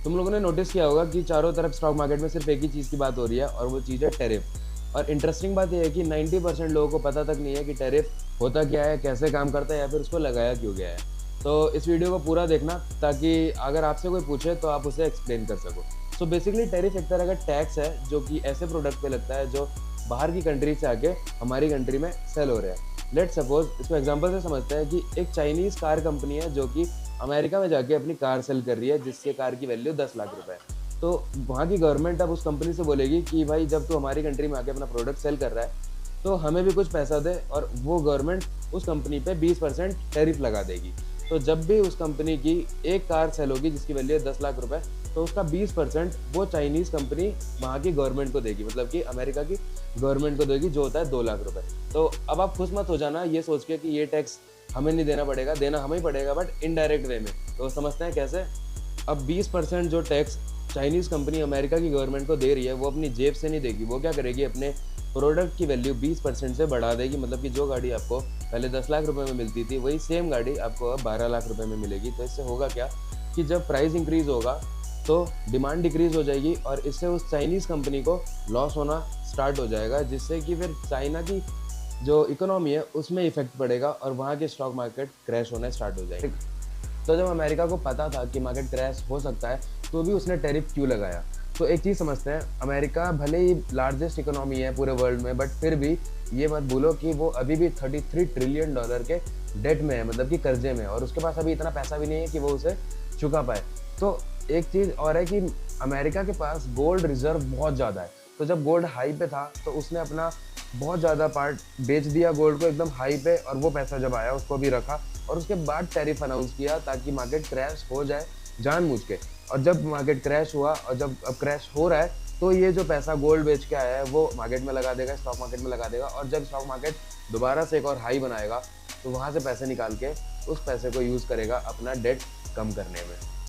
तुम लोगों ने नोटिस किया होगा कि चारों तरफ स्टॉक मार्केट में सिर्फ एक ही चीज़ की बात हो रही है और वो चीज़ है टैरिफ। और इंटरेस्टिंग बात यह है कि 90% लोगों को पता तक नहीं है कि टैरिफ होता क्या है, कैसे काम करता है या फिर उसको लगाया क्यों गया है। तो इस वीडियो को पूरा देखना ताकि अगर आपसे कोई पूछे तो आप उसे एक्सप्लेन कर सको। सो बेसिकली टैरिफ एक तरह का टैक्स है जो कि ऐसे प्रोडक्ट पे लगता है जो बाहर की कंट्री से आके हमारी कंट्री में सेल हो रहे हैं। लेट सपोज इसको एग्जांपल से समझते हैं कि एक चाइनीज़ कार कंपनी है जो कि अमेरिका में जाके अपनी कार सेल कर रही है जिसके कार की वैल्यू 10 लाख रुपए है। तो वहाँ की गवर्नमेंट अब उस कंपनी से बोलेगी कि भाई जब तू हमारी कंट्री में आके अपना प्रोडक्ट सेल कर रहा है तो हमें भी कुछ पैसा दे, और वो गवर्नमेंट उस कंपनी पे 20% टैरिफ लगा देगी। तो जब भी उस कंपनी की एक कार सेल होगी जिसकी वैल्यू है 10 लाख रुपए, तो उसका 20% वो चाइनीज़ कंपनी वहाँ की गवर्नमेंट को देगी, मतलब कि अमेरिका की गवर्नमेंट को देगी, जो होता है 2 लाख रुपए। तो अब आप खुश मत हो जाना ये सोच के कि ये टैक्स हमें नहीं देना पड़ेगा, देना हमें ही पड़ेगा बट इनडायरेक्ट वे में। तो समझते हैं कैसे। अब 20% जो टैक्स चाइनीज़ कंपनी अमेरिका की गवर्नमेंट को दे रही है वो अपनी जेब से नहीं देगी, वो क्या करेगी, अपने प्रोडक्ट की वैल्यू 20% से बढ़ा देगी। मतलब कि जो गाड़ी आपको पहले 10 लाख रुपए में मिलती थी वही सेम गाड़ी आपको अब 12 लाख रुपए में मिलेगी। तो इससे होगा क्या कि जब प्राइस इंक्रीज होगा तो डिमांड डिक्रीज हो जाएगी और इससे उस चाइनीज़ कंपनी को लॉस होना स्टार्ट हो जाएगा, जिससे कि फिर चाइना की जो इकोनॉमी है उसमें इफेक्ट पड़ेगा और वहाँ के स्टॉक मार्केट क्रैश होना स्टार्ट हो जाएगा। तो जब अमेरिका को पता था कि मार्केट क्रैश हो सकता है तो भी उसने टैरिफ क्यों लगाया। तो एक चीज़ समझते हैं, अमेरिका भले ही लार्जेस्ट इकोनॉमी है पूरे वर्ल्ड में, बट फिर भी ये मत भूलो कि वो अभी भी 33 ट्रिलियन डॉलर के डेट में है, मतलब कि कर्जे में, और उसके पास अभी इतना पैसा भी नहीं है कि वो उसे चुका पाए। तो एक चीज़ और है कि अमेरिका के पास गोल्ड रिजर्व बहुत ज़्यादा है। तो जब गोल्ड हाई पे था तो उसने अपना बहुत ज़्यादा पार्ट बेच दिया गोल्ड को एकदम हाई पे, और वो पैसा जब आया उसको भी रखा और उसके बाद टैरिफ अनाउंस किया ताकि मार्केट क्रैश हो जाए जानबूझ के। और जब मार्केट क्रैश हुआ और जब अब क्रैश हो रहा है तो ये जो पैसा गोल्ड बेच के आया है वो मार्केट में लगा देगा, स्टॉक मार्केट में लगा देगा, और जब स्टॉक मार्केट दोबारा से एक और हाई बनाएगा तो वहाँ से पैसे निकाल के उस पैसे को यूज़ करेगा अपना डेट कम करने में।